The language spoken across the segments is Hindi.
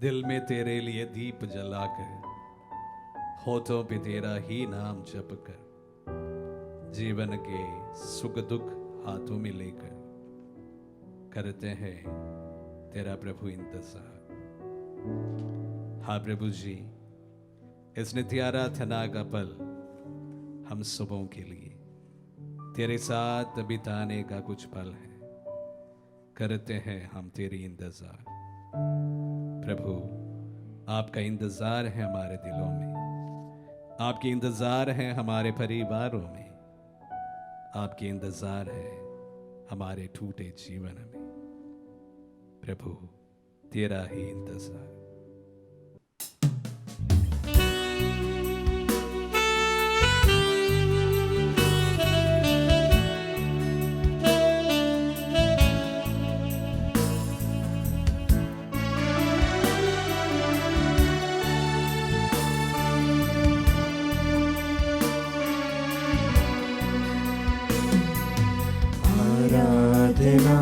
दिल में तेरे लिए दीप जलाकर, होठों पे तेरा ही नाम जप कर, जीवन के सुख दुख हाथों में लेकर करते हैं तेरा प्रभु इंतजार। हाँ प्रभु जी, इस नित्य आराधना का पल हम सुबहों के लिए तेरे साथ बिताने का कुछ पल है, करते हैं हम तेरी इंतजार। प्रभु, आपका इंतजार है हमारे दिलों में, आपकी इंतजार है हमारे परिवारों में, आपकी इंतजार है हमारे टूटे जीवन में। प्रभु, तेरा ही इंतजार। आराधना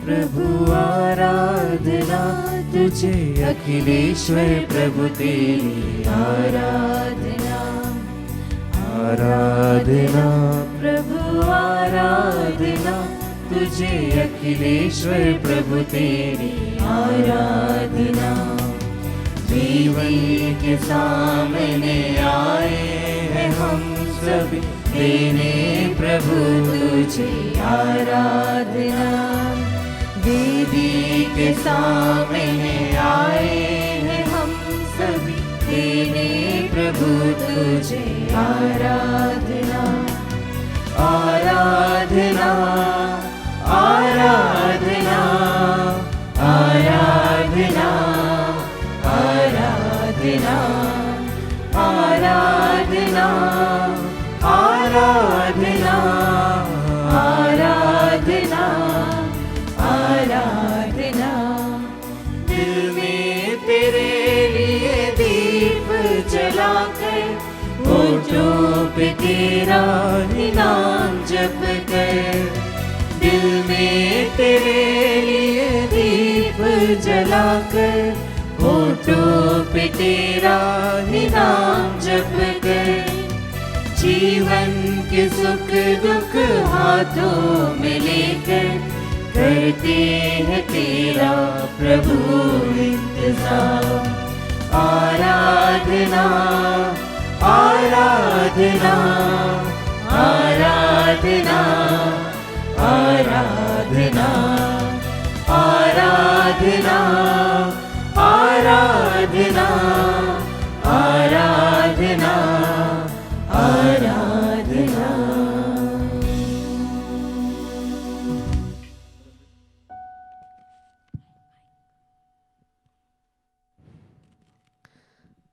प्रभु आराधना, तुझे अखिलेश्वर प्रभु तेरी आराधना। आराधना प्रभु आराधना, तुझे अखिलेश्वर प्रभु तेरी आराधना। जीवन के सामने आए हैं हम सभी, देने प्रभु तुझे आराधना। देवी के सामने आए हैं हम सभी, देने प्रभु तुझे आराधना। आराधना आराधना आराधना आराधना आराधना आराधना आराधना आराधना। दिल में तेरे लिए दीप जलाकर, होठों पे तेरा नाम जप कर। दिल में तेरे लिए दीप जलाकर, होठों पे तेरा नाम जप कर। जीवन के सुख दुख हाथों में लेकर, करते हैं तेरा प्रभु इंतजार। आराधना आराधना आराधना आराधना आराधना आराधना आराधना आराधना।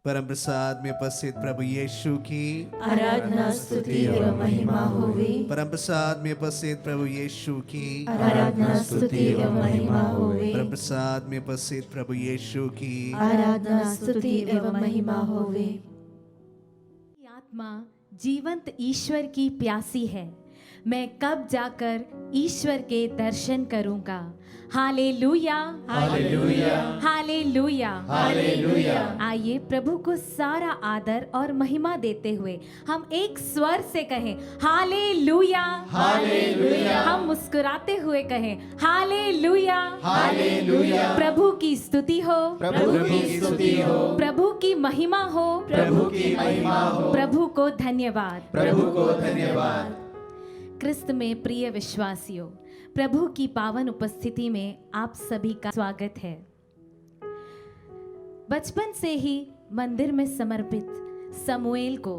परम प्रसाद में उपस्थित प्रभु यीशु की आराधना स्तुति एवं महिमा होवे। परम प्रसाद में उपस्थित प्रभु यीशु की आराधना स्तुति एवं महिमा होवे। परम प्रसाद में उपस्थित प्रभु यीशु की आराधना स्तुति एवं महिमा होवे। आत्मा जीवंत ईश्वर की प्यासी है, मैं कब जाकर ईश्वर के दर्शन करूंगा। Hallelujah hallelujah hallelujah hallelujah. आइए प्रभु को सारा आदर और महिमा देते हुए हम एक स्वर से कहें हालेलुया हालेलुया। हम मुस्कुराते हुए कहें हालेलुया हालेलुया। प्रभु की स्तुति हो, प्रभु की स्तुति हो, प्रभु की महिमा हो, प्रभु की महिमा हो, प्रभु को धन्यवाद। प्रभु को धन्यवाद। क्रिस्त में प्रिय विश्वासियों, प्रभु की पावन उपस्थिति में आप सभी का स्वागत है। बचपन से ही मंदिर में समर्पित समूएल को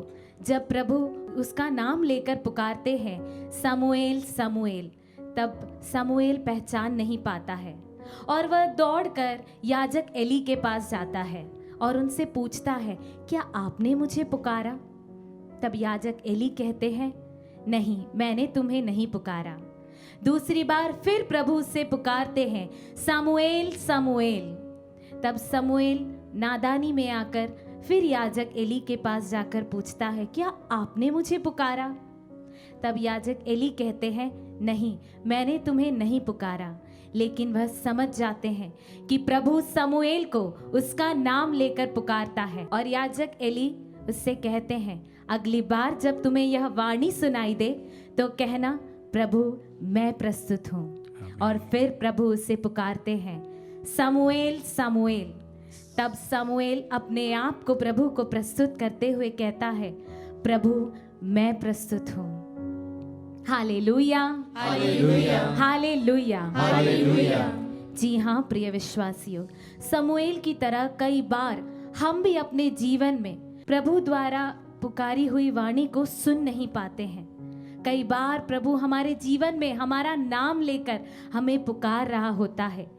जब प्रभु उसका नाम लेकर पुकारते हैं समूएल समूएल, तब समूएल पहचान नहीं पाता है और वह दौड़कर याजक एली के पास जाता है और उनसे पूछता है, क्या आपने मुझे पुकारा? तब याजक एली कहते हैं, नहीं, मैंने तुम्हें नहीं पुकारा। दूसरी बार फिर प्रभु उससे पुकारते हैं, समूएल समूएल। तब समूएल नादानी में आकर फिर याजक एली के पास जाकर पूछता है, क्या आपने मुझे पुकारा? तब याजक एली कहते हैं, नहीं, मैंने तुम्हें नहीं पुकारा। लेकिन वह समझ जाते हैं कि प्रभु समूएल को उसका नाम लेकर पुकारता है। और याजक एली उससे कहते हैं, अगली बार जब तुम्हें यह वाणी सुनाई दे तो कहना, प्रभु मैं प्रस्तुत हूँ। और फिर प्रभु उसे पुकारते हैं, समूएल समूएल। तब समूएल अपने आप को प्रभु को प्रस्तुत करते हुए कहता है, प्रभु मैं प्रस्तुत हूँ। Hallelujah, hallelujah, hallelujah, hallelujah. जी हाँ प्रिय विश्वासियों, समूएल की तरह कई बार हम भी अपने जीवन में प्रभु द्वारा पुकारी हुई वाणी को सुन नहीं पाते हैं। कई बार प्रभु हमारे जीवन में हमारा नाम लेकर हमें पुकार रहा होता है,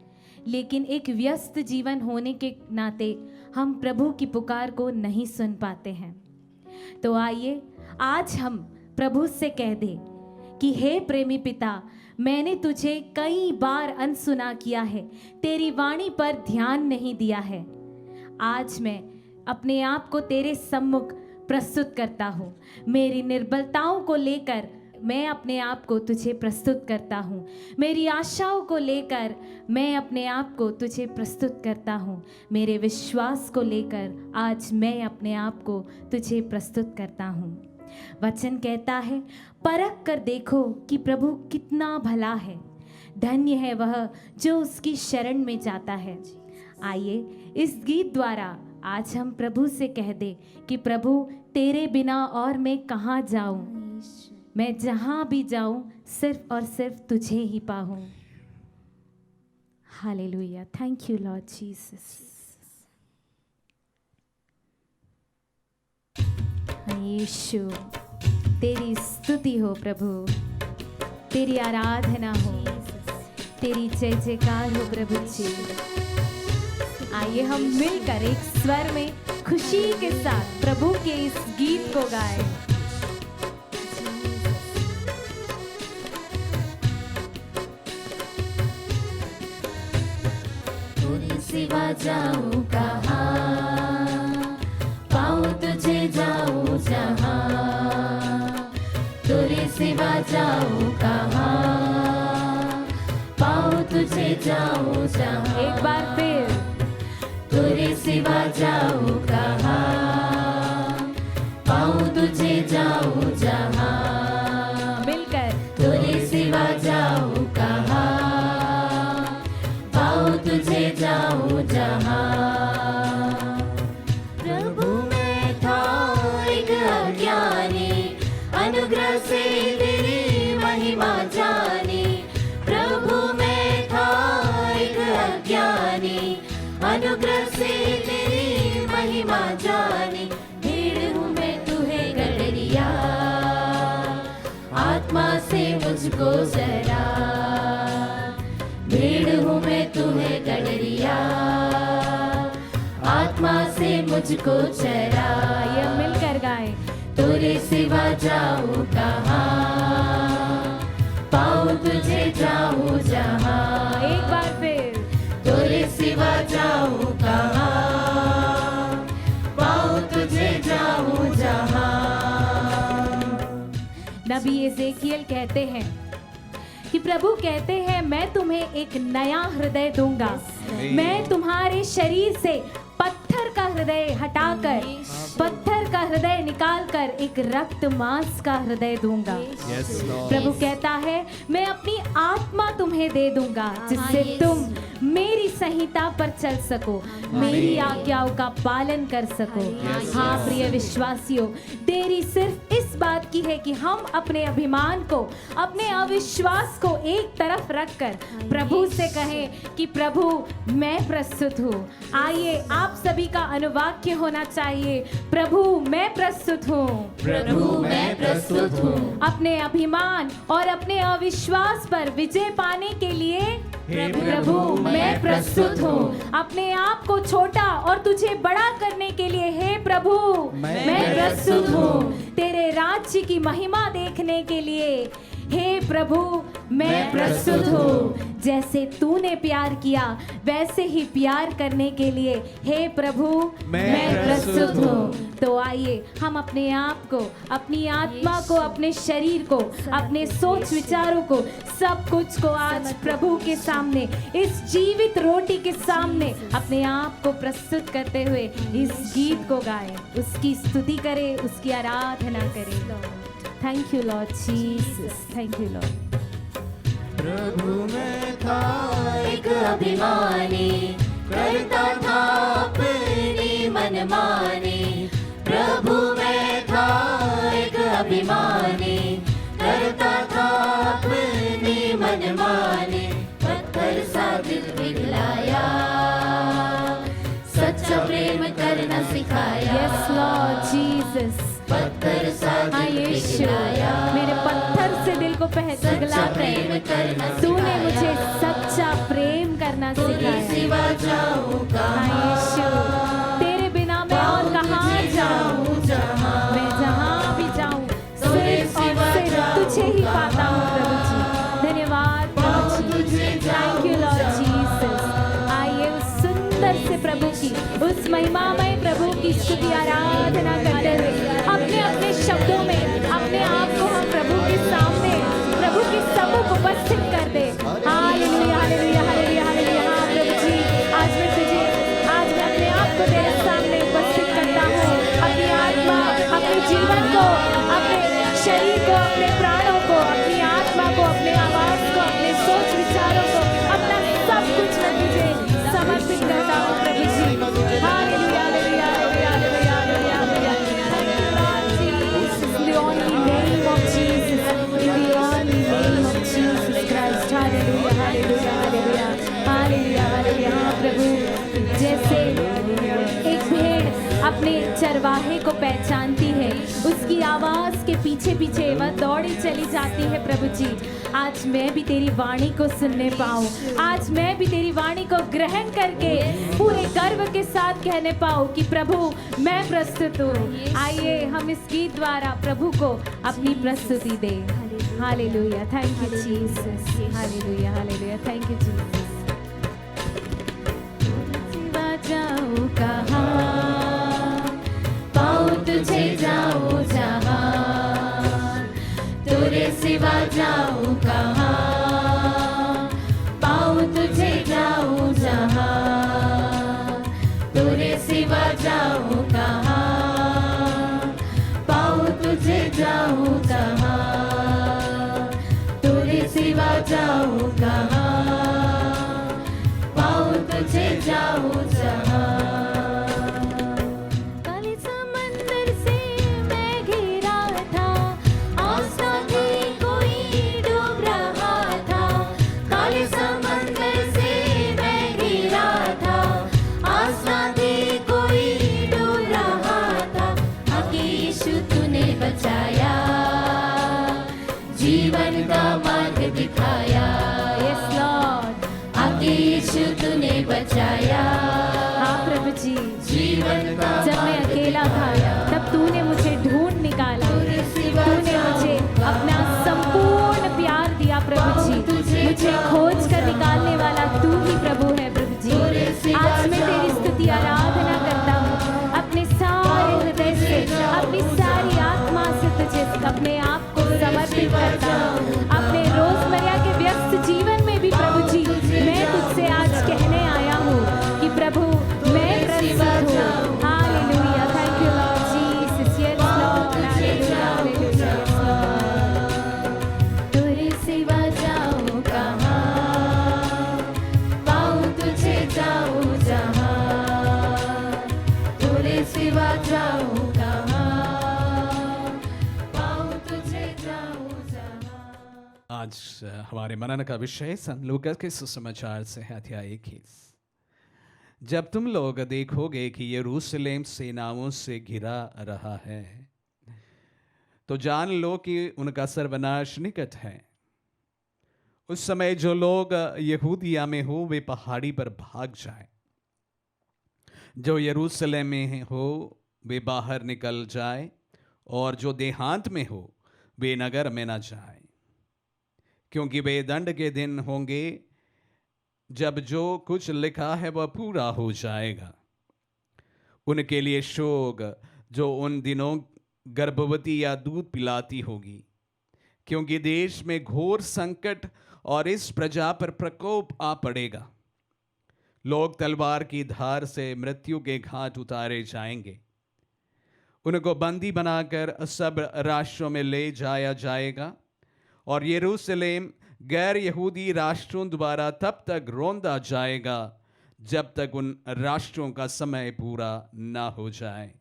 लेकिन एक व्यस्त जीवन होने के नाते हम प्रभु की पुकार को नहीं सुन पाते हैं। तो आइए आज हम प्रभु से कह दें कि हे प्रेमी पिता, मैंने तुझे कई बार अनसुना किया है, तेरी वाणी पर ध्यान नहीं दिया है। आज मैं अपने आप को तेरे सम्मुख प्रस्तुत करता हूँ। मेरी निर्बलताओं को लेकर मैं अपने आप को तुझे प्रस्तुत करता हूँ। मेरी आशाओं को लेकर मैं अपने आप को तुझे प्रस्तुत करता हूँ। मेरे विश्वास को लेकर आज मैं अपने आप को तुझे प्रस्तुत करता हूँ। वचन कहता है, परख कर देखो कि प्रभु कितना भला है, धन्य है वह जो उसकी शरण में जाता है। आइए इस गीत द्वारा आज हम प्रभु से कह दे कि प्रभु तेरे बिना और मैं कहाँ जाऊं, मैं जहां भी जाऊं सिर्फ और सिर्फ तुझे ही पाऊं। Hallelujah, thank you Lord Jesus. यीशु तेरी स्तुति हो प्रभु, तेरी आराधना हो, तेरी जय जयकार हो प्रभु जी। आइए हम मिलकर एक स्वर में खुशी के साथ प्रभु के इस गीत को गाएं। तेरे सिवा जाऊं कहाँ, पाऊं तुझे जाऊं जहाँ। तेरे सिवा जाऊं कहाँ, पाऊं तुझे जाऊं जहाँ। एक बार फिर, तेरे सिवा जाऊं कहाँ, पाऊं तुझे जाऊं जहाँ। मिलकर तेरे सिवा जाऊं कहाँ, पाऊं तुझे जाऊं जहाँ। प्रभु मैं था एक अज्ञानी, अनुग्रह से तेरी महिमा जानी। प्रभु मैं था एक अज्ञानी, अनुग्रह से तेरी महिमा जानी। भीड़ हूँ मैं तुहे गडरिया, आत्मा से मुझको जरा। भीड़ हूँ मैं तुहे गडरिया, आत्मा से मुझको चरा। ये मिलकर गाएं। तेरे सिवा जाऊं कहाँ, पाऊं तुझे जाऊं जहाँ। एक बार फिर, तेरे सिवा जाऊं कहाँ, पाऊं तुझे जाऊं जहाँ। नबी एजेकियल कहते हैं कि प्रभु कहते हैं, मैं तुम्हें एक नया हृदय दूंगा। मैं तुम्हारे शरीर से पत्थर का हृदय हटाकर, पत्थर का हृदय निकालकर एक रक्त मांस का हृदय दूंगा। Yes, Lord. प्रभु कहता है, मैं अपनी आत्मा तुम्हें दे दूंगा, जिससे तुम मेरी संहिता पर चल सको, मेरी आज्ञाओं का पालन कर सको। हाँ प्रिय विश्वासियों, देरी सिर्फ इस बात की है कि हम अपने अभिमान को, अपने अविश्वास को एक तरफ रखकर प्रभु से कहें कि प्रभु मैं प्रस्तुत हूँ। आइए आप सभी का अनुवाक्य होना चाहिए, प्रभु मैं प्रस्तुत हूँ। प्रभु मैं प्रस्तुत हूँ। अपने अभिमान और अपने अविश्वास पर विजय पाने के लिए प्रभु मैं प्रस्तुत हूँ। अपने आप को छोटा और तुझे बड़ा करने के लिए हे प्रभु मैं प्रस्तुत हूँ। तेरे राज्य की महिमा देखने के लिए हे प्रभु मैं प्रस्तुत हूँ। जैसे तूने प्यार किया वैसे ही प्यार करने के लिए हे प्रभु मैं प्रस्तुत हूँ। तो आइए हम अपने आप को, अपनी आत्मा को, अपने शरीर को, अपने सोच विचारों को, सब कुछ को आज प्रभु के सामने, इस जीवित रोटी के सामने अपने आप को प्रस्तुत करते हुए इस गीत को गाएं, उसकी स्तुति करें, उसकी आराधना करें। Thank you Lord Jesus, thank you Lord. प्रभु में था एक अभिमानी, करता था अपनी मनमानी। प्रभु में था एक अभिमानी, करता था अपनी मनमानी। पत्थर सा दिल पिघलाया, सच्चा प्रेम करना सिखाया। यस लॉर्ड जीसस, पत्थर सा दिल पिघलाया, मेरे पत्थर से दिल को सच्चा पिघला प्रेम करना तूने सिखाया। मुझे सच्चा प्रेम करना तेरे सिखाया। सिवा जाऊं हाँ कहाँ, यीशु, तेरे बिना मैं और कहाँ जाऊं, जहाँ मैं जहाँ भी जाऊं तेरे सिर्फ और सिवा सिर्फ जाऊं तुझे ही पाता हूँ प्रभु जी। धन्यवाद प्रभु जी, थैंक यू लॉर्ड जीसस। आइए उस सुंदर से प्रभु की, उस महिमामय प्रभु की स्तुति आराधना करते हुए अपने अपने शब्दों में अपने आप को हम प्रभु के सामने, प्रभु के सम्मुख उपस्थित कर दे। Hallelujah hallelujah hallelujah hallelujah. हाँ प्रभु जी, आज मैं तुझे, आज मैं अपने आप को तेरे सामने उपस्थित करता हूँ। अपनी आत्मा, अपने जीवन को, अपने शरीर को, अपने प्राणों को, अपनी आत्मा को, अपने आवाज को, अपने सोच विचारों को, अपना सब कुछ मैं तुझे समर्पित करता हूँ प्रभु जी। Hallelujah hallelujah hallelujah hallelujah hallelujah hallelujah. In the only name of Jesus, in the only name of Jesus Christ, hallelujah, hallelujah, hallelujah, hallelujah, hallelujah। हाँ प्रभु, जैसे एक भेड़ अपने चरवाहे को पहचानती है, उसकी आवाज के पीछे पीछे वह दौड़ी चली जाती है प्रभु जी। आज मैं भी तेरी वाणी को सुनने पाऊँ, आज मैं भी तेरी वाणी को ग्रहण करके पूरे गर्व के साथ कहने पाऊँ कि प्रभु मैं प्रस्तुत हूँ। आइए हम इस गीत द्वारा प्रभु को अपनी प्रस्तुति दें। Hallelujah, thank you Jesus, hallelujah hallelujah, thank you Jesus. सिवा जाऊँ कहाँ, पाऊं तुझे जाऊं जहाँ, तेरे सिवा जाऊं कहाँ। पाऊं तुझे जाऊं जहाँ, तेरे सिवा जाऊं कहाँ। पाऊं तुझे जाऊं कहाँ, तेरे सिवा जाऊं कहाँ। पाऊं तुझे जाऊं जहाँ। काले समंदर से मैं घिरा था, आशा थी कोई डूब रहा था। काले समंदर से मैं घिरा था, आशा थी कोई डूब रहा था। आके यीशु तूने बचाया, जीवन का मार्ग दिखाया। यस लॉर्ड, आके यीशु तूने बचाया, हाँ प्रभु जी। जीवन का जब मैं अकेला था तब तूने मुझे ढूंढ निकाला, तूने मुझे अपना संपूर्ण प्यार दिया प्रभु जी। मुझे खोज कर निकालने वाला तू ही प्रभु है प्रभु जी। आज मैं तेरी स्तुति आराधना करता हूँ, अपने सारे हृदय से, अपनी सारी आत्मा से तुझे अपने आप को समर्पित करता हूँ। अपने रोजमर्रा के व्यस्त जीवन में भी प्रभु जी मैं तुझसे आज कहने आया हूँ कि प्रभु मैं प्रस्तुत हूँ। Hallelujah, thank you Lord Jesus, yes Lord, hallelujah hallelujah, yes Lord. तेरे सिवा जाऊं कहाँ, पाऊं तुझे जाऊं जहाँ। तेरे सिवा जाऊं कहाँ, पाऊं तुझे जाऊं जहाँ। आज हमारे मनन का विषय संत लूका के सुसमाचार से है, अध्याय 21। जब तुम लोग देखोगे कि यरूशलेम सेनाओं से घिरा रहा है, तो जान लो कि उनका सर्वनाश निकट है। उस समय जो लोग यहूदिया में हो वे पहाड़ी पर भाग जाएं, जो यरूशलेम में हो वे बाहर निकल जाए, और जो देहांत में हो वे नगर में न जाए, क्योंकि वे दंड के दिन होंगे जब जो कुछ लिखा है वह पूरा हो जाएगा। उनके लिए शोक जो उन दिनों गर्भवती या दूध पिलाती होगी, क्योंकि देश में घोर संकट और इस प्रजा पर प्रकोप आ पड़ेगा। लोग तलवार की धार से मृत्यु के घाट उतारे जाएंगे। उनको बंदी बनाकर सब राष्ट्रों में ले जाया जाएगा और यरूशलेम गैर यहूदी राष्ट्रों द्वारा तब तक रोंदा जाएगा जब तक उन राष्ट्रों का समय पूरा ना हो जाए।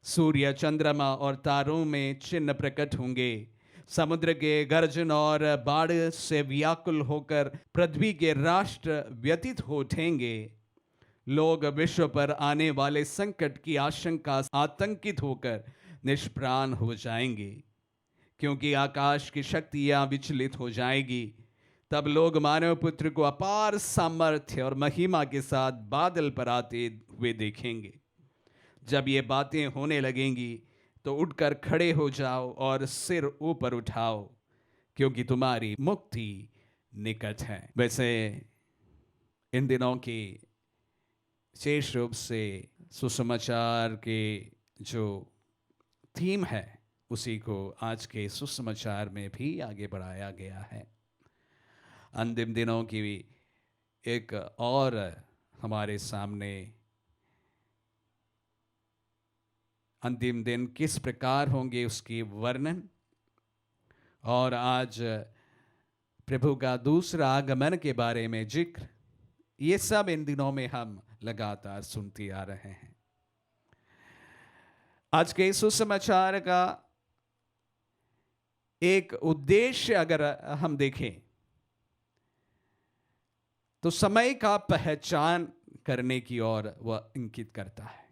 सूर्य, चंद्रमा और तारों में चिन्ह प्रकट होंगे। समुद्र के गर्जन और बाढ़ से व्याकुल होकर पृथ्वी के राष्ट्र व्यतीत हो उठेंगे। लोग विश्व पर आने वाले संकट की आशंका आतंकित होकर निष्प्राण हो जाएंगे, क्योंकि आकाश की शक्तियां विचलित हो जाएगी। तब लोग मानव पुत्र को अपार सामर्थ्य और महिमा के साथ बादल पर आते हुए देखेंगे। जब ये बातें होने लगेंगी तो उठकर खड़े हो जाओ और सिर ऊपर उठाओ, क्योंकि तुम्हारी मुक्ति निकट है। वैसे इन दिनों की विशेष रूप से सुसमाचार के जो थीम है उसी को आज के सुसमाचार में भी आगे बढ़ाया गया है। अंतिम दिनों की भी एक और हमारे सामने अंतिम दिन किस प्रकार होंगे उसकी वर्णन, और आज प्रभु का दूसरा आगमन के बारे में जिक्र, ये सब इन दिनों में हम लगातार सुनते आ रहे हैं। आज के सुसमाचार का एक उद्देश्य अगर हम देखें तो समय का पहचान करने की ओर वह इंगित करता है।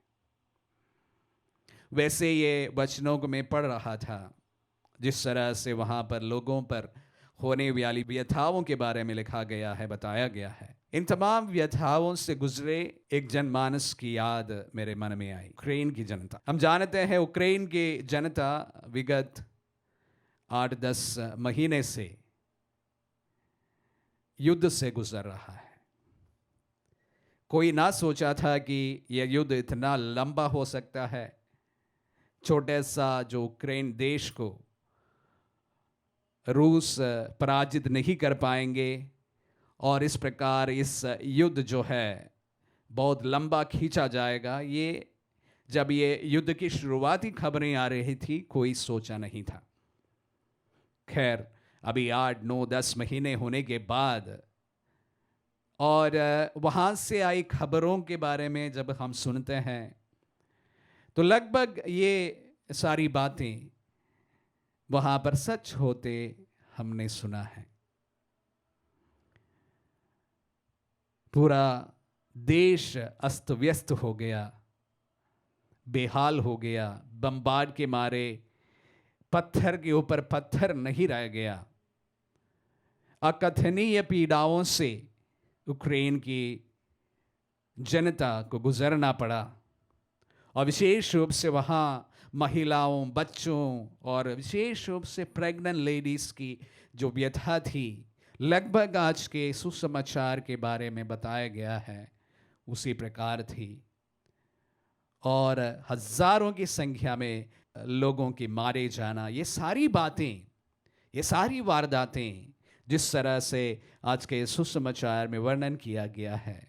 वैसे ये वचनों को मैं पढ़ रहा था, जिस तरह से वहां पर लोगों पर होने वाली व्यथाओं के बारे में लिखा गया है, बताया गया है। इन तमाम व्यथाओं से गुजरे एक जनमानस की याद मेरे मन में आई, यूक्रेन की जनता। हम जानते हैं यूक्रेन की जनता विगत 8-10 महीने से युद्ध से गुजर रहा है। कोई ना सोचा था कि यह युद्ध इतना लंबा हो सकता है। छोटे सा जो यूक्रेन देश को रूस पराजित नहीं कर पाएंगे, और इस प्रकार इस युद्ध जो है बहुत लंबा खींचा जाएगा, ये जब ये युद्ध की शुरुआती खबरें आ रही थी कोई सोचा नहीं था। खैर, अभी 8, 9, 10 महीने होने के बाद और वहाँ से आई खबरों के बारे में जब हम सुनते हैं तो लगभग ये सारी बातें वहाँ पर सच होते हमने सुना है। पूरा देश अस्त व्यस्त हो गया, बेहाल हो गया, बमबार्ड के मारे पत्थर के ऊपर पत्थर नहीं रह गया। अकथनीय पीड़ाओं से यूक्रेन की जनता को गुजरना पड़ा, और विशेष रूप से वहाँ महिलाओं, बच्चों और विशेष रूप से प्रेग्नेंट लेडीज की जो व्यथा थी, लगभग आज के सुसमाचार के बारे में बताया गया है उसी प्रकार थी। और हजारों की संख्या में लोगों के मारे जाना, ये सारी बातें, ये सारी वारदातें जिस तरह से आज के सुसमाचार में वर्णन किया गया है,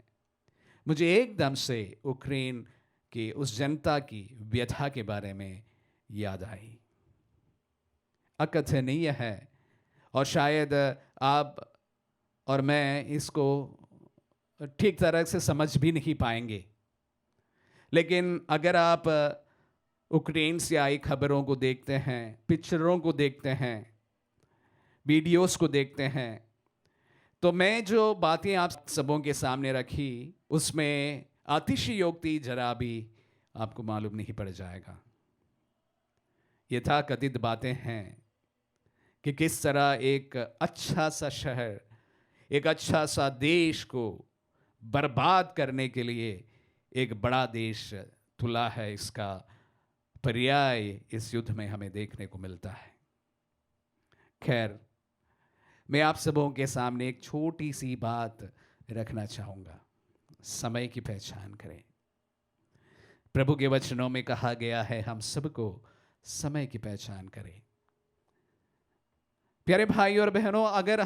मुझे एकदम से यूक्रेन की उस जनता की व्यथा के बारे में याद आई। अकथनीय है, और शायद आप और मैं इसको ठीक तरह से समझ भी नहीं पाएंगे। लेकिन अगर आप यूक्रेन से आई खबरों को देखते हैं, पिक्चरों को देखते हैं, वीडियोस को देखते हैं, तो मैं जो बातें आप सबों के सामने रखी उसमें अतिशयोक्ति जरा भी आपको मालूम नहीं पड़ जाएगा। यथाकथित बातें हैं कि किस तरह एक अच्छा सा शहर, एक अच्छा सा देश को बर्बाद करने के लिए एक बड़ा देश तुला है। इसका पर्याय इस युद्ध में हमें देखने को मिलता है। खैर, मैं आप सबों के सामने एक छोटी सी बात रखना चाहूँगा। समय की पहचान करें। प्रभु के वचनों में कहा गया है हम सबको समय की पहचान करें। प्यारे भाई और बहनों, अगर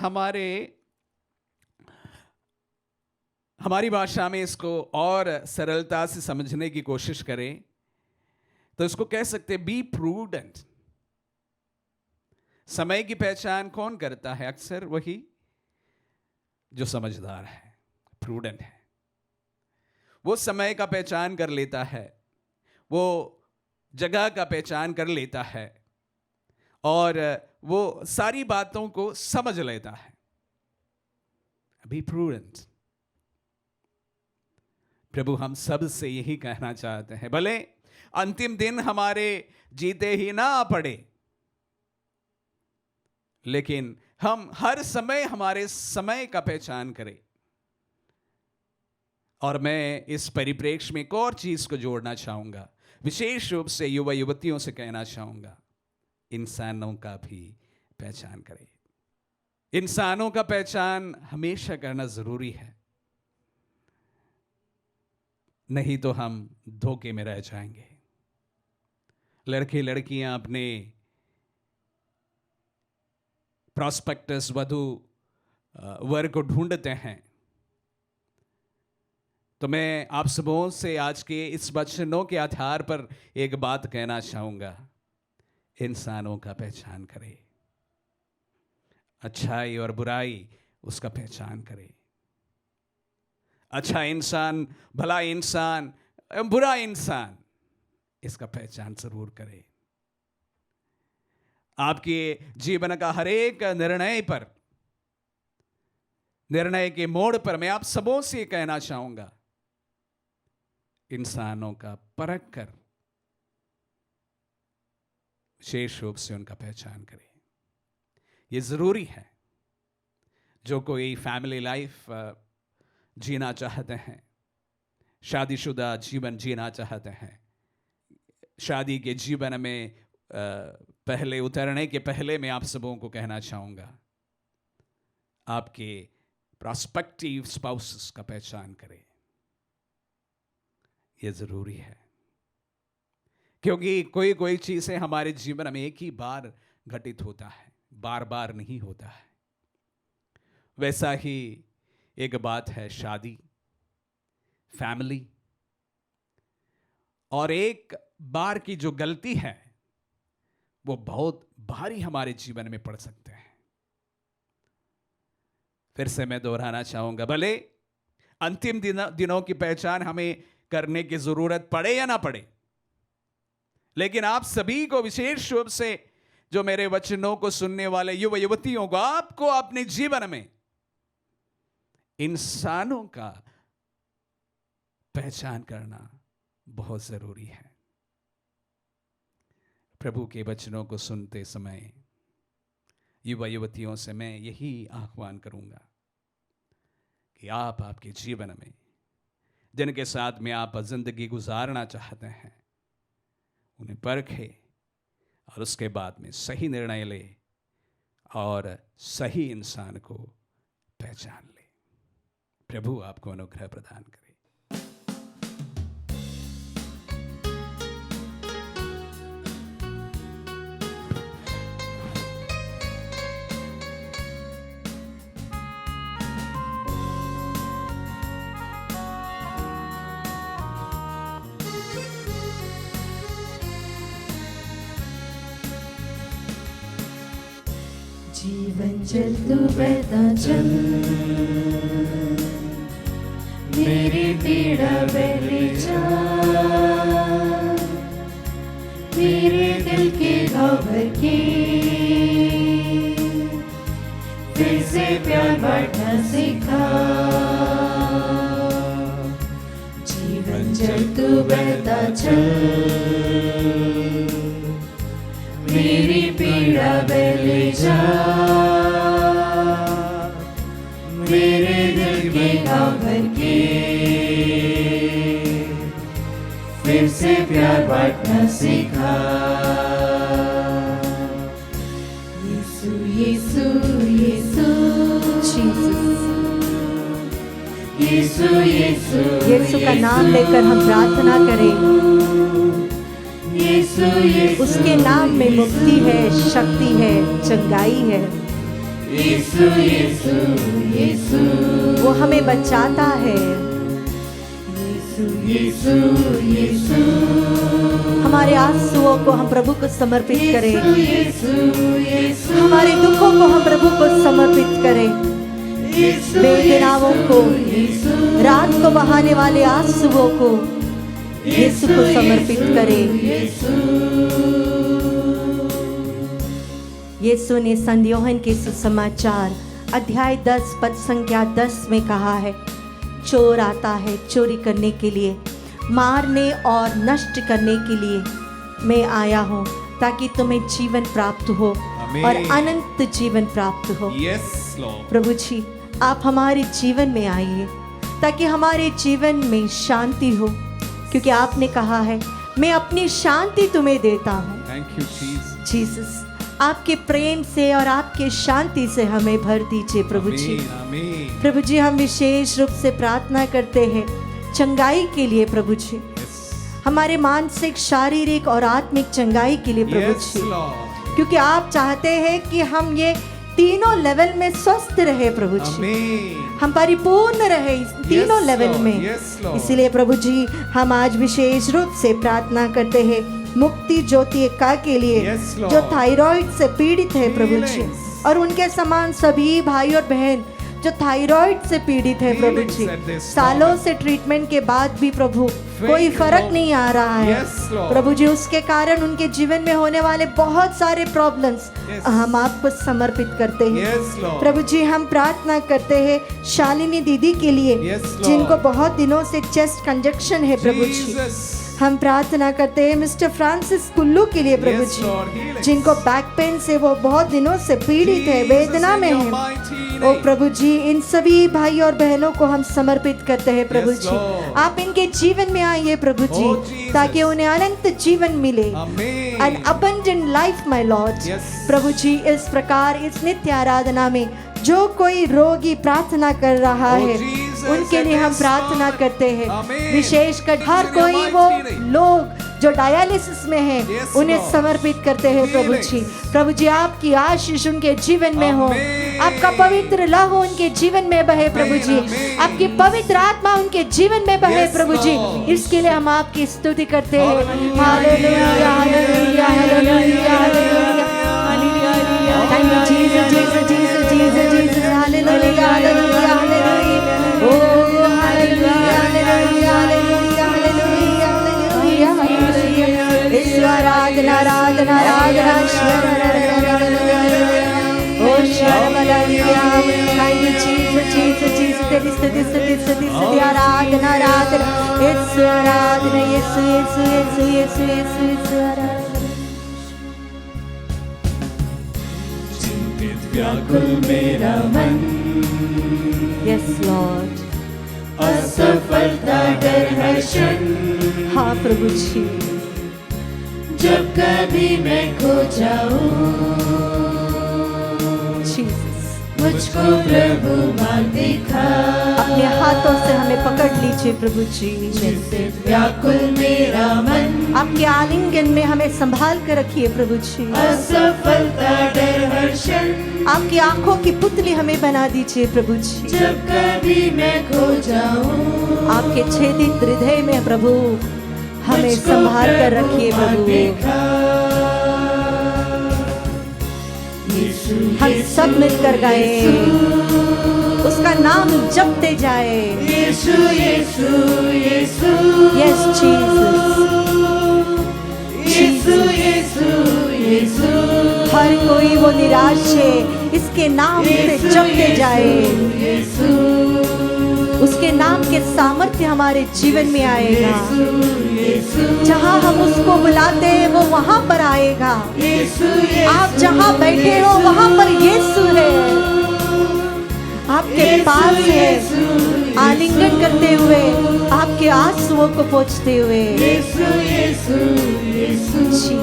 हमारी भाषा में इसको और सरलता से समझने की कोशिश करें तो इसको कह सकते हैं बी प्रूडेंट। समय की पहचान कौन करता है? अक्सर वही जो समझदार है, प्रूडेंट है। वो समय का पहचान कर लेता है, वो जगह का पहचान कर लेता है और वो सारी बातों को समझ लेता है। B prudent. प्रभु हम सब से यही कहना चाहते हैं, भले अंतिम दिन हमारे जीते ही ना पड़े, लेकिन हम हर समय हमारे समय का पहचान करें। और मैं इस परिप्रेक्ष्य में एक और चीज को जोड़ना चाहूंगा, विशेष रूप से युवा युवतियों से कहना चाहूंगा, इंसानों का भी पहचान करें। इंसानों का पहचान हमेशा करना जरूरी है, नहीं तो हम धोखे में रह जाएंगे। लड़के लड़कियां अपने प्रॉस्पेक्टस वधु वर को ढूंढते हैं, तो मैं आप सबों से आज के इस वचनों के आधार पर एक बात कहना चाहूंगा, इंसानों का पहचान करें। अच्छाई और बुराई उसका पहचान करें। अच्छा इंसान, भला इंसान, बुरा इंसान, इसका पहचान जरूर करें। आपके जीवन का हर एक निर्णय के मोड़ पर मैं आप सबों से कहना चाहूंगा, इंसानों का परख कर विशेष रूप से उनका पहचान करें। यह जरूरी है। जो कोई फैमिली लाइफ जीना चाहते हैं, शादीशुदा जीवन जीना चाहते हैं, शादी के जीवन में पहले उतरने के पहले मैं आप सबों को कहना चाहूंगा, आपके प्रॉस्पेक्टिव स्पाउसेस का पहचान करें। यह जरूरी है, क्योंकि कोई चीजें हमारे जीवन में एक ही बार घटित होता है, बार बार नहीं होता है। वैसा ही एक बात है शादी, फैमिली, और एक बार की जो गलती है वो बहुत भारी हमारे जीवन में पड़ सकते हैं। फिर से मैं दोहराना चाहूंगा, भले अंतिम दिनों की पहचान हमें करने की जरूरत पड़े या ना पड़े, लेकिन आप सभी को, विशेष रूप से जो मेरे वचनों को सुनने वाले युवा युवतियों को, आपको अपने जीवन में इंसानों का पहचान करना बहुत जरूरी है। प्रभु के वचनों को सुनते समय युवा युवतियों से मैं यही आह्वान करूंगा कि आप आपके जीवन में जिनके साथ में आप जिंदगी गुजारना चाहते हैं, उन्हें परखें और उसके बाद में सही निर्णय ले और सही इंसान को पहचान ले। प्रभु आपको अनुग्रह प्रदान करे। जीवन चल तू बहता चल, मेरी पीड़ा बहले जा, मेरे दिल के घाव भर के फिर से प्यार बांटना सिखा। जीवन चल तू बहता चल, मेरी पीड़ा बहले जा, मेरे दिल के घाव भर के फिर से प्यार बांटना सिखा। यीशु यीशु यीशु यीशु यीशु यीशु का नाम लेकर हम प्रार्थना करें। यीशु यीशु उसके नाम में मुक्ति है, शक्ति है, चंगाई है। यीशु यीशु यीशु वो हमें बचाता है। यीशु यीशु हमारे आंसुओं को हम प्रभु को समर्पित करें। यीशु यीशु हमारे दुखों को हम प्रभु को समर्पित करें। वेदनाओं को, रात को बहाने वाले आंसुओं को यीशु को समर्पित करें। यीशु ने संत यूहन्ना के सुसमाचार अध्याय 10 पद संख्या 10 में कहा है, चोर आता है चोरी करने के लिए, मारने और नष्ट करने के लिए। मैं आया हूँ ताकि तुम्हें जीवन प्राप्त हो और अनंत जीवन प्राप्त हो। Yes Lord. प्रभु जी, आप हमारे जीवन में आइए ताकि हमारे जीवन में शांति हो, क्योंकि आपने कहा है मैं अपनी शांति तुम्हें देता हूँ। Thank you Jesus. जीसस, आपके प्रेम से और आपके शांति से हमें भर दीजिए प्रभु जी। आमीन। प्रभु जी, हम विशेष रूप से प्रार्थना करते हैं चंगाई के लिए प्रभु जी, यस हमारे मानसिक, शारीरिक और आत्मिक चंगाई के लिए प्रभु यस जी, लॉर्ड। क्योंकि आप चाहते हैं कि हम ये तीनों लेवल में स्वस्थ रहे प्रभु जी, आमीन। हम परिपूर्ण रहे इस तीनों Yes, लेवल Lord. में। Yes, Lord. इसीलिए प्रभु जी, हम आज विशेष रूप से प्रार्थना करते हैं मुक्ति ज्योति एक्का के लिए, Yes, Lord. जो थायराइड से पीड़ित है प्रभु जी, Healings. और उनके समान सभी भाई और बहन जो थायराइड से पीड़ित है प्रभु Healings जी, at this सालों moment. से ट्रीटमेंट के बाद भी प्रभु कोई you, फर्क Lord. नहीं आ रहा है। Yes, Lord. प्रभु जी, उसके कारण उनके जीवन में होने वाले बहुत सारे प्रॉब्लम्स Yes. हम आपको समर्पित करते हैं। Yes Lord. प्रभु जी, हम प्रार्थना करते हैं शालिनी दीदी के लिए, Yes, Lord. जिनको बहुत दिनों से चेस्ट कंजक्शन है प्रभु जी। जीसस। हम प्रार्थना करते हैं मिस्टर फ्रांसिस कुल्लू के लिए प्रभु Yes, Lord. जी, Healings. जिनको बैक पेन से वो बहुत दिनों से पीड़ित है, वेदना में Jesus, in है। your mighty O name. प्रभु जी, इन सभी भाई और बहनों को हम समर्पित करते हैं प्रभु Yes, जी। Lord. आप इनके जीवन में आइए प्रभु Oh, जी, Jesus. ताकि उन्हें अनंत जीवन मिले, आमीन। an abundant life my Lord। Yes. प्रभु जी, इस प्रकार इस नित्य आराधना में जो कोई रोगी प्रार्थना कर रहा Oh, है, Jesus, उनके लिए हम at this प्रार्थना moment. करते हैं। Amen. विशेषकर हर In your कोई वो mighty name. लोग जो डायलिसिस में है, Yes, उन्हें Lord. समर्पित करते हैं प्रभु जी। Healings. प्रभु जी, आपकी आशीष उनके जीवन में हो, Amen. आपका पवित्र लहू उनके जीवन में बहे प्रभु Amen, जी, amen. आपकी पवित्र आत्मा उनके जीवन में बहे Yes, प्रभु जी। Lord. इसके लिए हम आपकी स्तुति करते हैं। Hallelujah. Hallelujah, hallelujah, hallelujah, hallelujah, hallelujah. Thank you, Jesus, Jesus, Jesus, Jesus, Jesus. Hallelujah, hallelujah, hallelujah. Oh, hallelujah, hallelujah, hallelujah, hallelujah, hallelujah, hallelujah. Ishwar Aradhana, Aradhana, Aradhana, Oh, Sharabalaya, thank you, Jesus, Jesus, Jesus, तेरी स्तुति, स्तुति, स्तुति, स्तुति, आराधना, आराधना, यीशु आराधना, यीशु, यीशु, यीशु, यीशु, यीशु, यीशु आराधना। चिंतित व्याकुल मेरा मन, Yes, Lord. असफलता डर है क्षण, हाँ प्रभु जी, जब कभी मैं खो जाऊं, Jesus, मुझको प्रभु मार्ग दिखा। अपने हाथों से हमें पकड़ लीजिए प्रभु जी। चिंतित व्याकुल मेरा मन, आपके आलिंगन में हमें संभाल कर रखिए प्रभु जी। असफलता डर हर क्षण, आपकी आंखों की पुतली हमें बना दीजिए प्रभु जी। जब कभी मैं खो जाऊं, आपके छेदित हृदय में प्रभु हमें मुझको संभाल कर प्रभु रखिए मार्ग प्रभु। दिखा। यीशु, हम यीशु, सब मिलकर गाए, उसका नाम जपते जाए। यीशु, यीशु, यीशु, यस जीसस, यीशु, यीशु, यीशु, हर कोई वो निराश है, इसके नाम से जपते जाए। यीशु, उसके नाम के सामर्थ्य हमारे जीवन में आएगा। यीशु, जहाँ हम उसको बुलाते हैं वो वहाँ पर आएगा। यीशु, आप जहाँ बैठे हो वहाँ पर यीशु है, आपके पास है, आलिंगन करते हुए, आपके आंसुओं को पोंछते हुए। यीशु, यीशु, यीशु।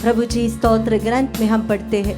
प्रभु जी, स्तोत्र ग्रंथ में हम पढ़ते हैं,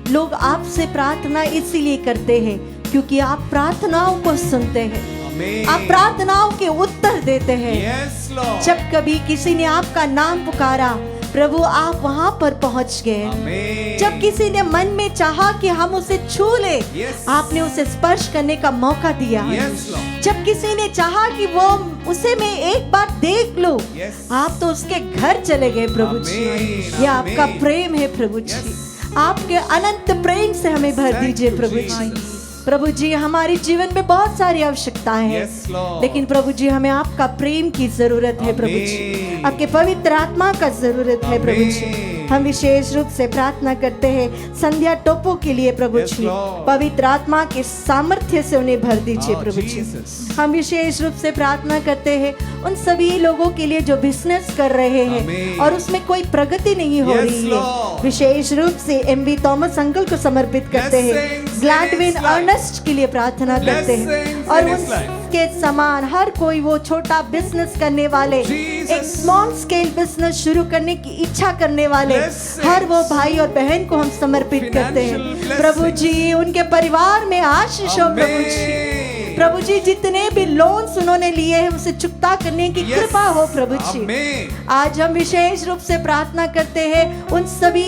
लोग आपसे प्रार्थना इसीलिए करते हैं क्योंकि आप प्रार्थनाओं को सुनते हैं, आप प्रार्थनाओं के उत्तर देते हैं। Yes, Lord. जब कभी किसी ने आपका नाम पुकारा, प्रभु आप वहां पर पहुंच गए। Amen. जब किसी ने मन में चाहा कि हम उसे छू ले, Yes. आपने उसे स्पर्श करने का मौका दिया। Yes, Lord. जब किसी ने चाहा कि वो उसे मैं एक बार देख लूं, Yes. आप तो उसके घर चले गए प्रभु जी। Amen. ये आपका Amen. प्रेम है प्रभु जी। Yes. आपके अनंत प्रेम से हमें भर Thank दीजिए you, प्रभु जी। Jesus. प्रभु जी हमारे जीवन में बहुत सारी आवश्यकताएं हैं, Yes, Lord. लेकिन प्रभु जी हमें आपका प्रेम की जरूरत है प्रभु जी, Amen. आपके पवित्र आत्मा का जरूरत है प्रभु जी। Amen. हम विशेष रूप से प्रार्थना करते हैं संध्या टोपो के लिए प्रभु Yes, जी। Lord. पवित्र आत्मा के सामर्थ्य से उन्हें भर दीजिए Oh, प्रभु जी। Jesus. हम विशेष रूप से प्रार्थना करते हैं उन सभी लोगों के लिए जो बिजनेस कर रहे हैं Amen. और उसमें कोई प्रगति नहीं हो Yes, रही है। Lord. विशेष रूप से एमवी थॉमस अंकल को समर्पित करते हैं। Blessings Gladwin in his life. Ernest के लिए प्रार्थना करते हैं Blessings और in his life. उनके समान हर कोई वो छोटा बिजनेस करने वाले, Jesus. एक स्मॉल स्केल बिजनेस शुरू करने की इच्छा करने वाले Blessings. हर वो भाई और बहन को हम समर्पित करते हैं। Financial प्रभु जी उनके परिवार में आशीष हो प्रभु जी। Amen. प्रभु जी जितने भी लोन्स उन्होंने लिए हैं उसे चुकता करने की Yes. कृपा हो प्रभु जी। Amen. आज हम विशेष रूप से प्रार्थना करते हैं उन सभी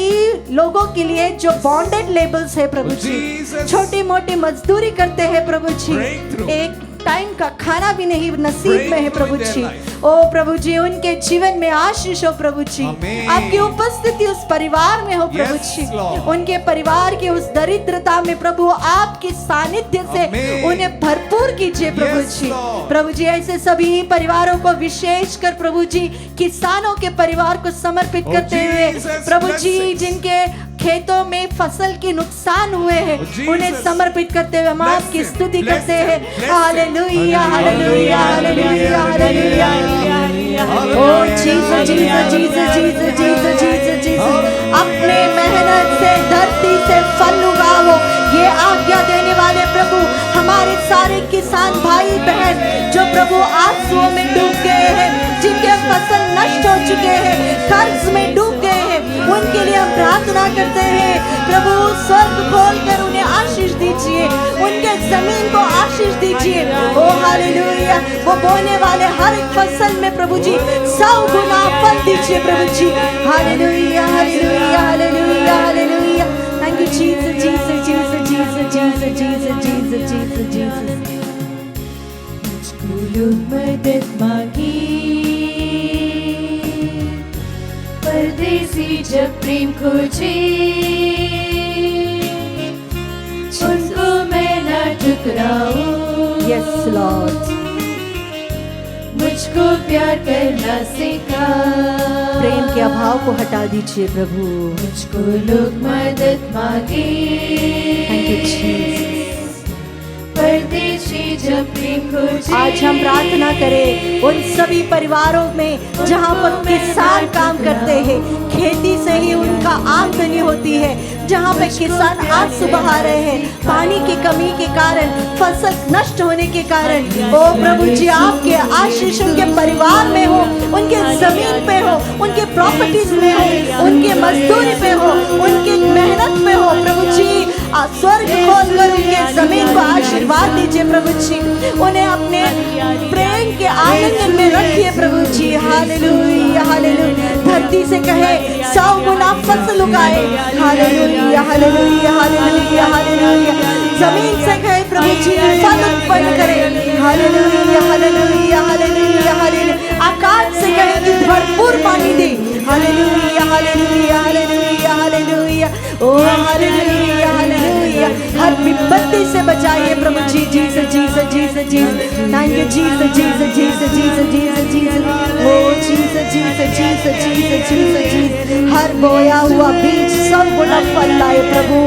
लोगों के लिए जो बॉन्डेड लेबल्स है प्रभु जी, Jesus. छोटी मोटी मजदूरी करते हैं प्रभु जी, Breakthrough. एक टाइम का खाना भी नहीं नसीब में है Breakthrough Prabhu in their ji. life. ओ प्रभु जी उनके जीवन में आशीष हो प्रभु जी। Amen. आपकी उपस्थिति उस परिवार में हो प्रभु Yes, जी। Lord. उनके परिवार की उस दरिद्रता में प्रभु आपकी सानिध्य से Amen. उन्हें भरपूर कीजिए प्रभु Yes, जी। Lord. प्रभु जी ऐसे सभी परिवारों को विशेष कर प्रभु जी किसानों के परिवार को समर्पित Oh, करते हुए Jesus, प्रभु जी blessings. जिनके खेतों में फसल के नुकसान हुए हैं Oh, Jesus. उन्हें समर्पित करते हुए हम आपकी Bless him, स्तुति bless करते him, हैं। bless him. Hallelujah hallelujah hallelujah hallelujah. ओ Jesus Jesus Jesus Jesus Jesus Jesus Jesus अपने मेहनत से धरती से फल उगाओ, ये आज्ञा देने वाले प्रभु हमारे सारे किसान भाई बहन जो प्रभु आंसुओं में डूब गए हैं, जिनके फसल नष्ट हो चुके हैं, कर्ज में डूब गए हैं, उनके लिए हम प्रार्थना करते हैं प्रभु स्वर्ग खोलकर उन्हें आशीष दीजिए, उनके जमीन को आशीष दीजिए। ओ हालेलुया। वो बोने वाले हर एक फसल में प्रभु जी 100 गुना फल दीजिए प्रभु जी। Hallelujah hallelujah hallelujah hallelujah. Thank you Jesus Jesus Jesus Jesus Jesus Jesus Jesus Jesus Jesus. मुझको लोग मदद मांगी, परदेसी जब प्रेम खोजे, उनको मैं ना ठुकराऊं। Yes Lord. मुझको प्यार करना सिखा, प्रेम के अभाव को हटा दीजिए प्रभु। मुझको लोग मदद मांगे, थैंक यू जीसस। परदेसी जब प्रेम खोजे। आज हम प्रार्थना करें उन सभी परिवारों में जहाँ पर किसान काम करते हैं, खेती से ही उनका आमदनी होती है, जहाँ पे किसान आंसू बहा रहे हैं पानी की कमी के कारण, फसल नष्ट होने के कारण। ओ प्रभु जी आपके आशीष उनके परिवार में हो, उनके जमीन पे हो, उनके प्रॉपर्टीज में हो, उनके मजदूरी पे हो, उनकी मेहनत पे हो प्रभु जी। स्वर्ग खोलकर उनके जमीन को आशीर्वाद दीजिए प्रभु जी। उन्हें अपने प्रेम के आलिंगन में रखिए प्रभु जी। Hallelujah hallelujah. धरती से कहे 100 गुना फसल उगाए। Hallelujah hallelujah hallelujah hallelujah. जमीन से कहे प्रभु जी फल उत्पन्न करे। Hallelujah hallelujah hallelujah hallelujah. आकाश से कहे कि भरपूर पानी दे। Hallelujah hallelujah hallelujah hallelujah. ओ हालेलुया हालेलुया। हर विपत्ति से बचाइए प्रभु जी। Jesus Jesus Jesus Jesus. Thank you Jesus Jesus Jesus Jesus Jesus Jesus. ओ Jesus Jesus Jesus Jesus Jesus Jesus. हर बोया हुआ बीज 100 गुना फल लाए प्रभु।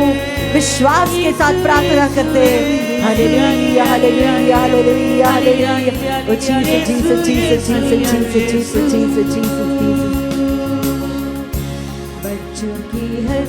विश्वास के साथ प्रार्थना करते हैं। Hallelujah hallelujah hallelujah hallelujah. ओ Jesus Jesus Jesus Jesus Jesus Jesus Jesus Jesus. बच्चों की हर